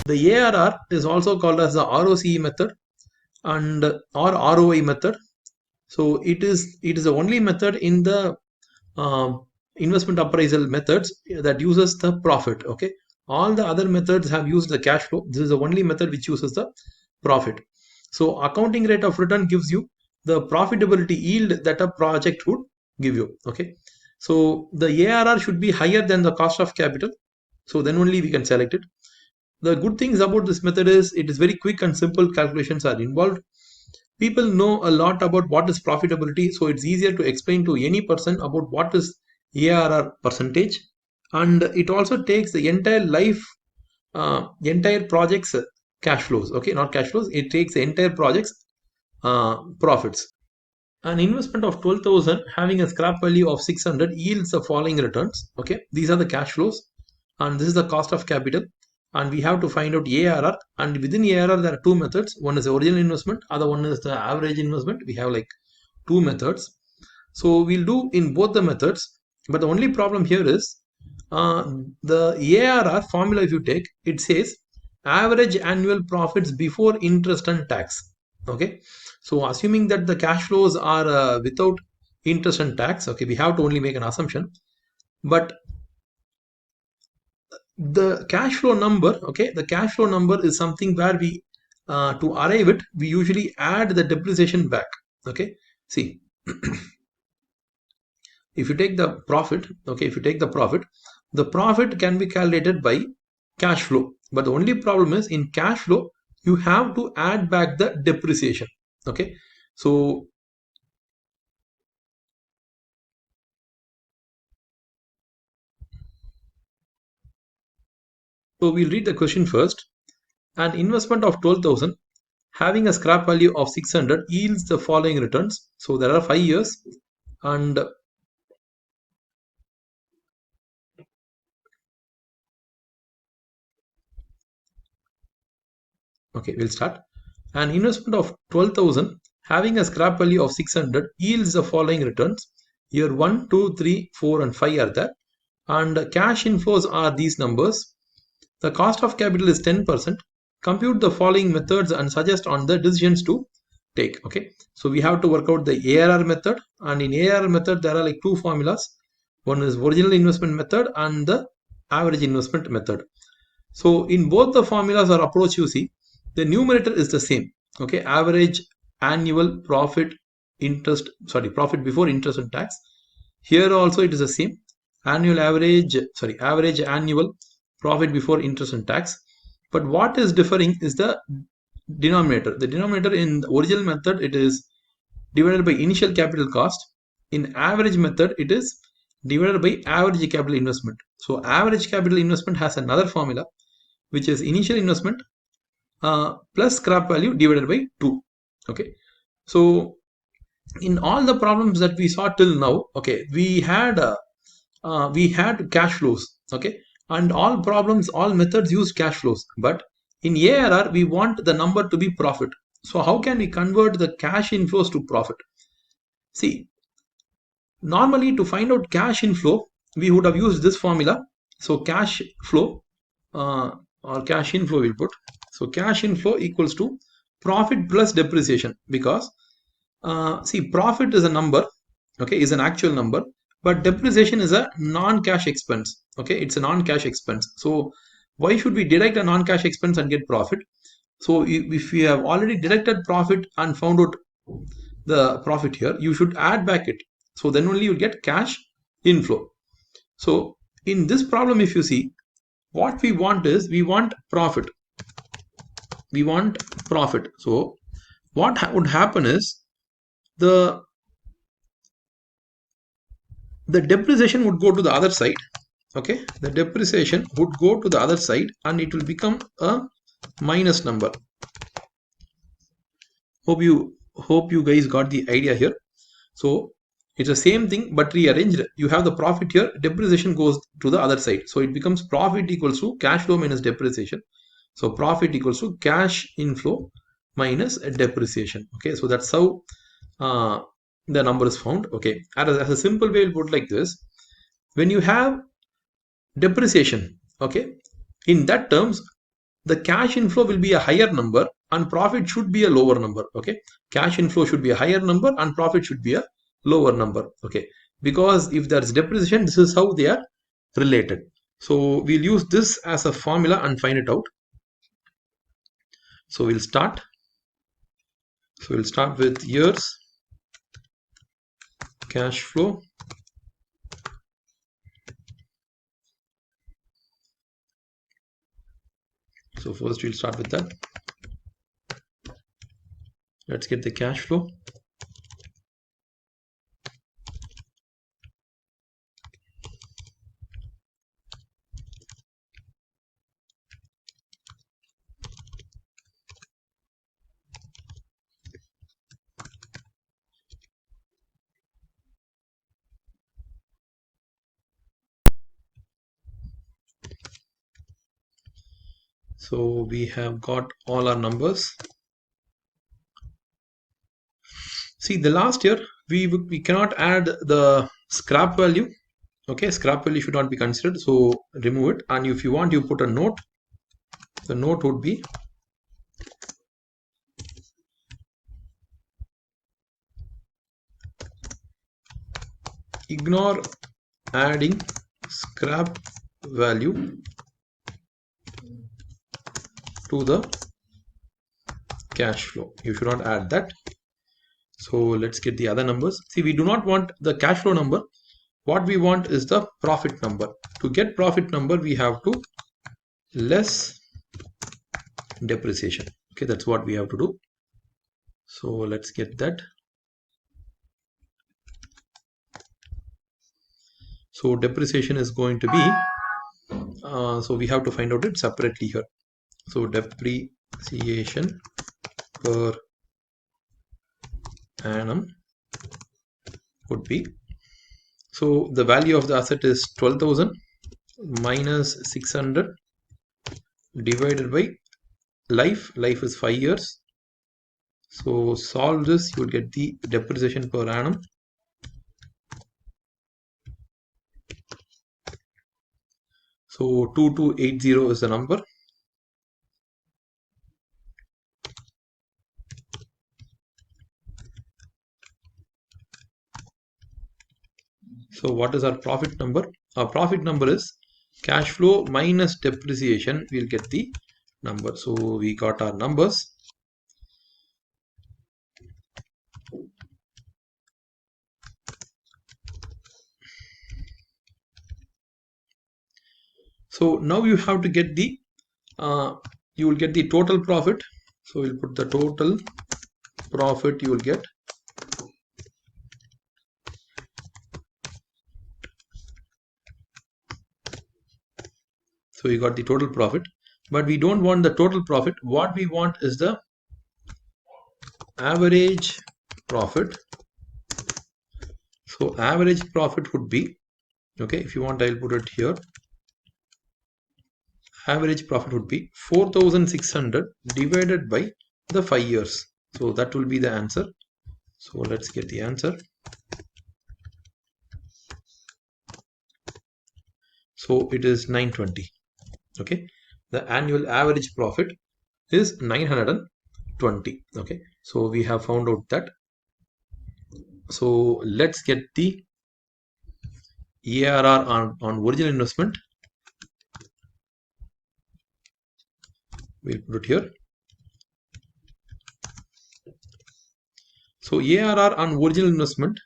The ARR is also called as the ROCE method and or ROI method. So it is the only method in the investment appraisal methods that uses the profit. Okay, all the other methods have used the cash flow. This is the only method which uses the profit. So accounting rate of return gives you the profitability yield that a project would give you. Okay, so the ARR should be higher than the cost of capital, so then only we can select it. The good things about this method is it is very quick and simple. Calculations are involved. People know a lot about what is profitability, so it's easier to explain to any person about what is ARR percentage. And it also takes the entire life, entire project's cash flows. Okay, not cash flows, it takes the entire project's profits. An investment of 12,000 having a scrap value of 600 yields the following returns. Okay, these are the cash flows, and this is the cost of capital. And we have to find out ARR. And within ARR, there are two methods. One is the original investment, other one is the average investment. We have like two methods. So we'll do in both the methods. But the only problem here is the ARR formula. If you take, it says average annual profits before interest and tax. Okay, so assuming that the cash flows are without interest and tax, okay, we have to only make an assumption. But the cash flow number, okay, the cash flow number is something where we to arrive it, we usually add the depreciation back. Okay, see, if you take the profit, okay, if you take the profit can be calculated by cash flow. But the only problem is in cash flow you have to add back the depreciation. Okay, so we'll read the question first. An investment of 12,000 having a scrap value of 600 yields the following returns. So there are 5 years, and okay, we'll start. An investment of 12,000 having a scrap value of 600 yields the following returns. Year 1, 2, 3, 4 and 5 are there, and cash inflows are these numbers. The cost of capital is 10%. Compute the following methods and suggest on the decisions to take. Okay, so we have to work out the ARR method, and in ARR method there are like two formulas. One is original investment method and the average investment method. So in both the formulas or approach, you see the numerator is the same. Okay, average annual profit profit before interest and tax. Here also it is the same, average annual profit before interest and tax. But what is differing is the denominator. The denominator in the original method, it is divided by initial capital cost. In average method, it is divided by average capital investment. So average capital investment has another formula, which is initial investment plus scrap value divided by 2. Okay, so in all the problems that we saw till now, okay, we had cash flows. Okay, and all problems, all methods use cash flows. But in ARR we want the number to be profit. So how can we convert the cash inflows to profit? See, normally to find out cash inflow we would have used this formula. So cash flow or cash inflow we'll put. So cash inflow equals to profit plus depreciation, because see, profit is a number, okay, is an actual number, but depreciation is a non-cash expense. Okay, it's a non-cash expense. So why should we deduct a non-cash expense and get profit? So if we have already deducted profit and found out the profit here, you should add back it. So then only you get cash inflow. So in this problem, if you see, what we want is we want profit. We want profit. So what would happen is the depreciation would go to the other side. Okay, the depreciation would go to the other side and it will become a minus number. Hope you guys got the idea here. So it's the same thing but rearranged. You have the profit here, depreciation goes to the other side, so it becomes profit equals to cash flow minus depreciation. So profit equals to cash inflow minus depreciation. Okay, so that's how the number is found. Okay, as a simple way, we'll put like this. When you have depreciation, okay, in that terms the cash inflow will be a higher number and profit should be a lower number. Okay, cash inflow should be a higher number and profit should be a lower number. Okay, because if there's depreciation, this is how they are related. So we'll use this as a formula and find it out. So we'll start. So we'll start with years cash flow. So first we'll start with that. Let's get the cash flow. So we have got all our numbers. See, the last year we cannot add the scrap value. Okay, scrap value should not be considered, so remove it. And if you want, you put a note. The note would be ignore adding scrap value to the cash flow. You should not add that. So let's get the other numbers. See, we do not want the cash flow number. What we want is the profit number. To get profit number, we have to less depreciation. Okay, that's what we have to do. So let's get that. So depreciation is going to be, so we have to find out it separately here. So depreciation per annum would be, so the value of the asset is 12,000 minus 600 divided by life. Life is 5 years. So solve this, you will get the depreciation per annum. So 2280 is the number. So what is our profit number? Our profit number is cash flow minus depreciation. We'll get the number. So we got our numbers. So now you have to get the, you will get the total profit. So we'll put the total profit you will get. So you got the total profit, but we don't want the total profit. What we want is the average profit. So average profit would be, okay, if you want, I'll put it here. Average profit would be 4,600 divided by the 5 years. So that will be the answer. So let's get the answer. So it is 920. Okay, the annual average profit is 920. Okay, so we have found out that. So let's get the ARR on original investment. We'll put it here. So ARR on original investment,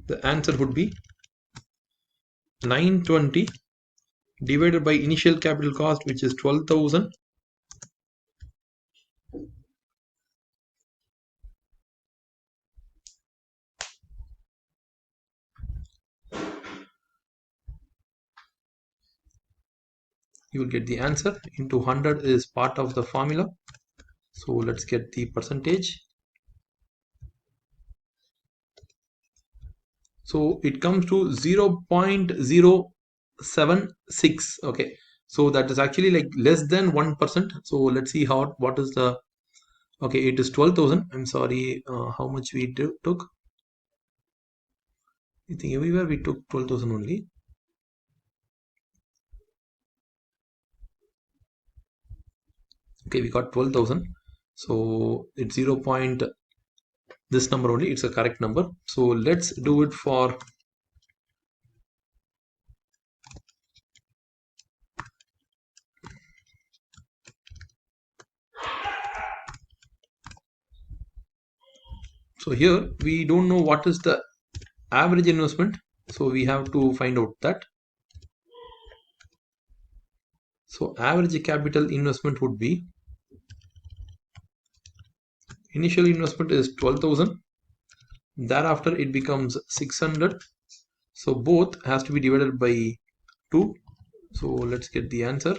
the answer would be 920 divided by initial capital cost, which is 12,000. You will get the answer. Into 100 is part of the formula. So let's get the percentage. So it comes to 0.076. Okay, so that is actually like less than 1%. So let's see what is the, okay, it is 12,000. I'm sorry, how much we took. I think everywhere we took 12,000 only. Okay, we got 12,000. So it's 0. This number only, it's a correct number. So let's do it for so here we don't know what is the average investment, so we have to find out that. So average capital investment would be, initial investment is 12,000, thereafter it becomes 600, so both has to be divided by 2. So let's get the answer.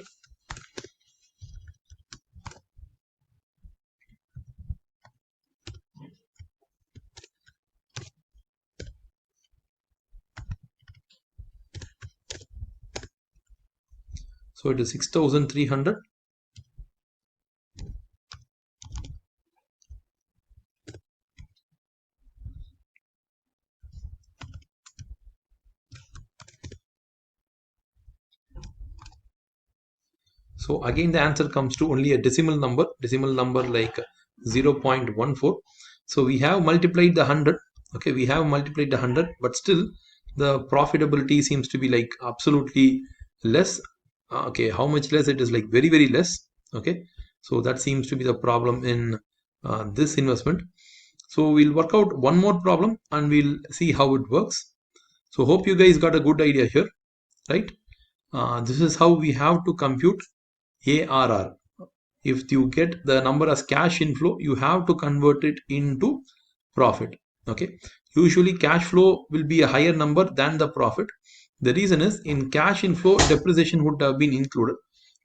So it is 6,300. So again the answer comes to only a decimal number like 0.14. So we have multiplied the 100. Okay, we have multiplied the 100, but still the profitability seems to be like absolutely less. Okay, how much less? It is like very, very less. Okay, so that seems to be the problem in this investment. So we'll work out one more problem and we'll see how it works. So hope you guys got a good idea here, right? This is how we have to compute ARR. If you get the number as cash inflow, you have to convert it into profit. Okay, usually cash flow will be a higher number than the profit. The reason is, in cash inflow depreciation would have been included,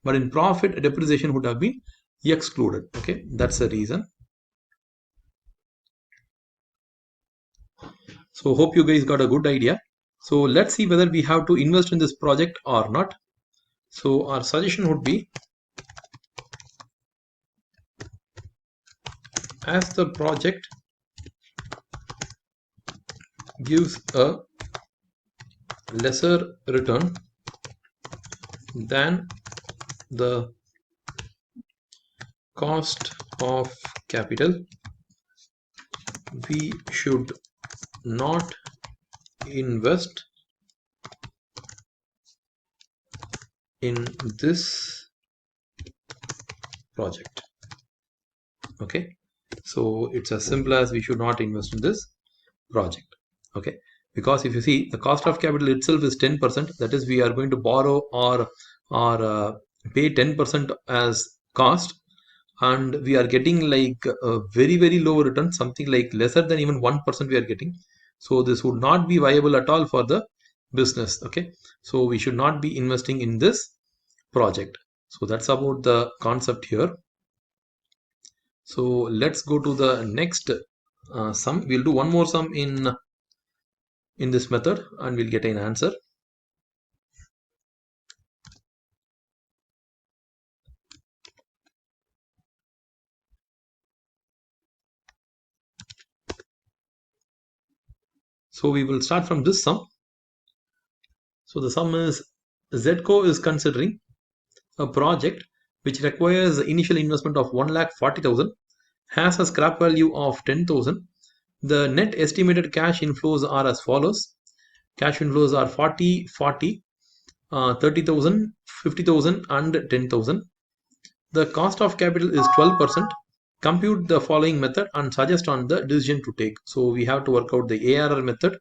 but in profit depreciation would have been excluded. Okay, that's the reason. So hope you guys got a good idea. So let's see whether we have to invest in this project or not. So our suggestion would be, as the project gives a lesser return than the cost of capital, we should not invest in this project. Okay, so it's as simple as we should not invest in this project. Okay, because if you see, the cost of capital itself is 10%, that is, we are going to borrow or pay 10% as cost, and we are getting like a very, very low return, something like lesser than even 1% we are getting. So this would not be viable at all for the business. Okay, so we should not be investing in this project. So that's about the concept here. So let's go to the next sum. We'll do one more sum in this method and we'll get an answer. So we will start from this sum. So the sum is, ZCO is considering a project which requires initial investment of 1,40,000, has a scrap value of 10,000. The net estimated cash inflows are as follows. Cash inflows are 40, 40, 30,000, 50,000 and 10,000. The cost of capital is 12%. Compute the following method and suggest on the decision to take. So we have to work out the ARR method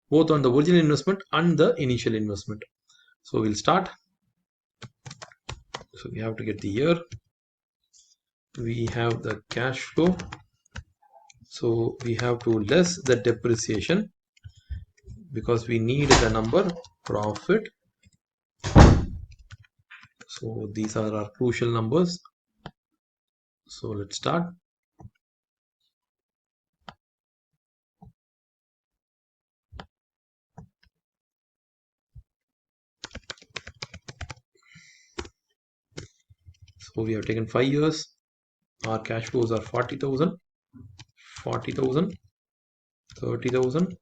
both on the original investment and the initial investment. So we'll start. So we have to get the year. We have the cash flow. So we have to less the depreciation because we need the number profit. So these are our crucial numbers. So let's start. So we have taken 5 years. Our cash flows are 40,000, 40,000, 30,000,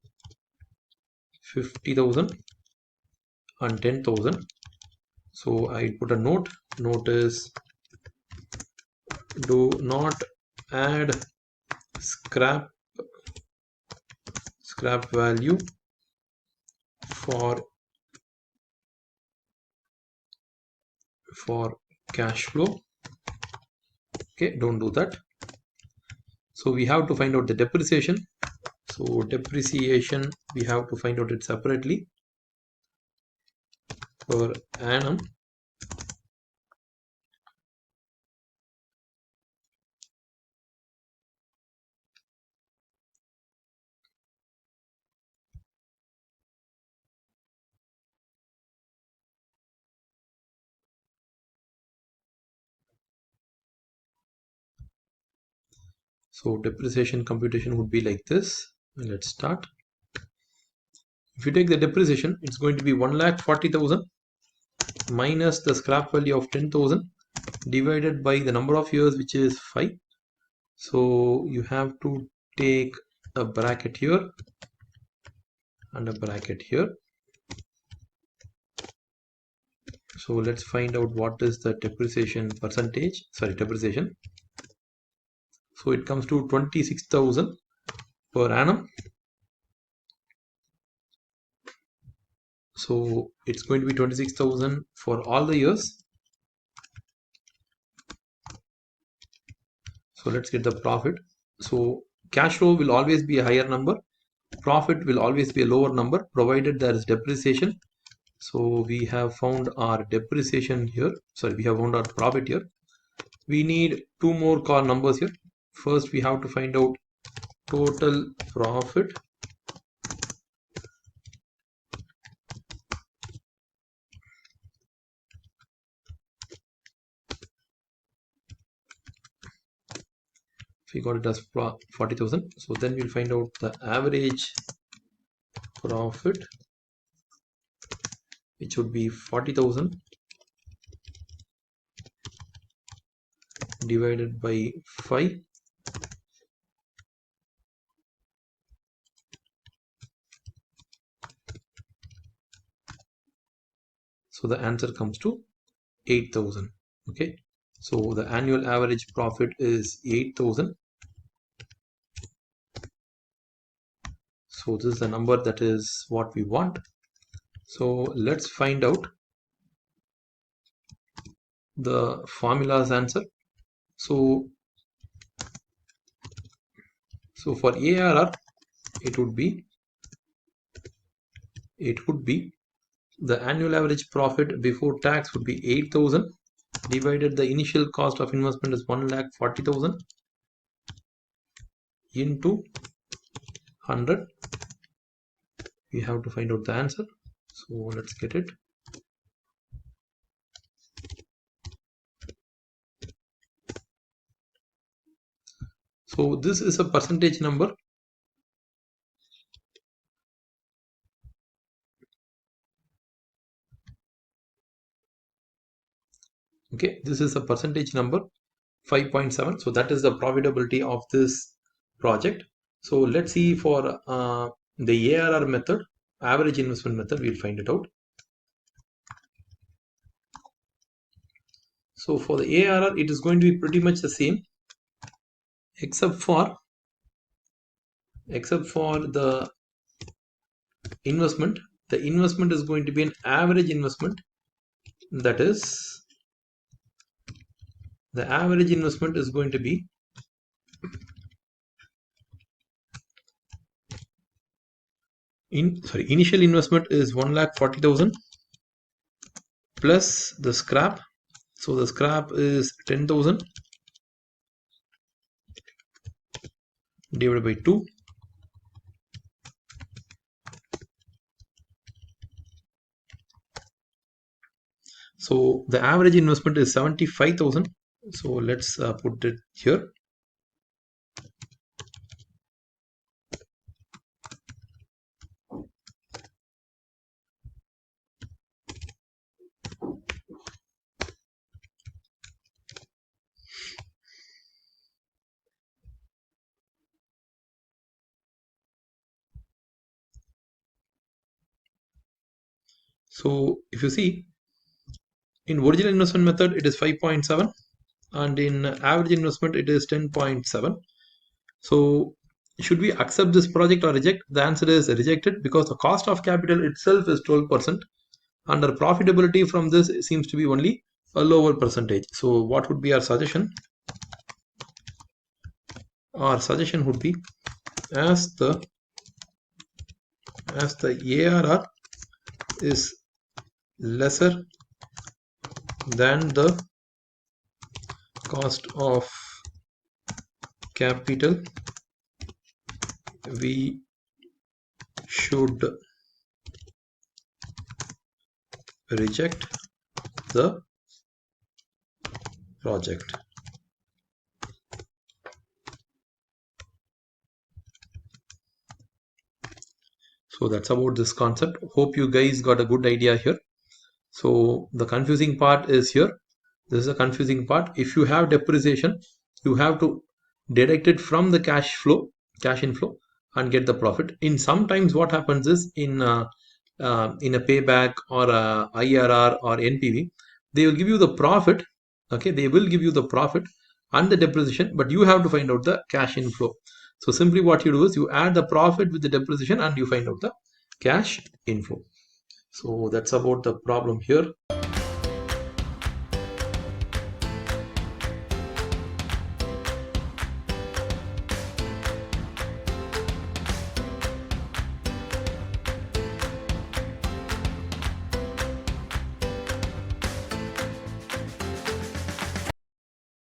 50,000 and 10,000. So I put a note. Note is do not add scrap value for cash flow. Okay, don't do that. So we have to find out the depreciation. So depreciation, we have to find out it separately per annum. So depreciation computation would be like this. Let's start. If you take the depreciation, it's going to be 1,40,000 minus the scrap value of 10,000 divided by the number of years, which is 5. So you have to take a bracket here and a bracket here. So let's find out what is the depreciation percentage, depreciation. So it comes to 26,000 per annum. So it's going to be 26,000 for all the years. So let's get the profit. So cash flow will always be a higher number. Profit will always be a lower number provided there is depreciation. So we have found our depreciation here. We have found our profit here. We need two more numbers here. First, we have to find out total profit. We got it as 40,000. So then we'll find out the average profit, which would be 40,000 divided by 5. So the answer comes to 8,000. Okay, so the annual average profit is 8,000. So this is the number that is what we want. So let's find out the formula's answer. So for ARR, it would be the annual average profit before tax would be 8,000 divided the initial cost of investment is 1,40,000 into 100. We have to find out the answer. So let's get it. So this is a percentage number. Okay, this is a percentage number 5.7. So that is the profitability of this project. So let's see for the ARR method, average investment method, we'll find it out. So for the ARR, it is going to be pretty much the same, except for the investment. The investment is going to be an average investment. That is, the average investment is going to be initial investment is 1,40,000 plus the scrap. So the scrap is 10,000 divided by 2. So the average investment is 75,000. So let's put it here. So if you see, in original investment method, it is 5.7. and in average investment it is 10.7. So should we accept this project or reject? The answer is rejected, because the cost of capital itself is 12%, and our profitability from this seems to be only a lower percentage. So what would be our suggestion? Our suggestion would be, as the ARR is lesser than the cost of capital, we should reject the project. So that's about this concept. Hope you guys got a good idea here. So the confusing part is here. This is a confusing part. If you have depreciation, you have to deduct it from the cash inflow, and get the profit. In sometimes what happens is, in a payback or a IRR or NPV, they will give you the profit. Okay, they will give you the profit and the depreciation, but you have to find out the cash inflow. So simply what you do is, you add the profit with the depreciation and you find out the cash inflow. So that's about the problem here.